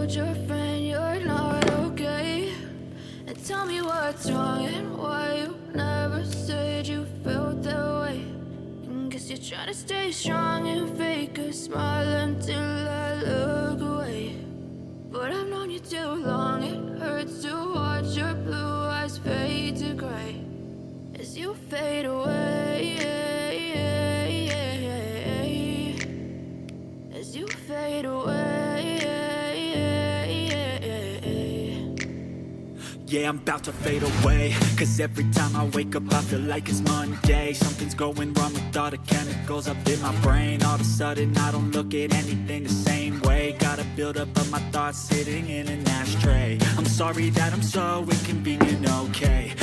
told your friend you're not okay. And tell me what's wrong and why you never said you felt that way. And guess you're trying to stay strong and fake a smile until I look away. But I've known you too long, it hurts to watch your blue eyes fade to gray as you fade away, as you fade away. Yeah, I'm about to fade away, cause every time I wake up I feel like it's Monday. Something's going wrong with all the chemicals up in my brain. All of a sudden I don't look at anything the same way. Gotta build up of my thoughts sitting in an ashtray. I'm sorry that I'm so inconvenient, okay.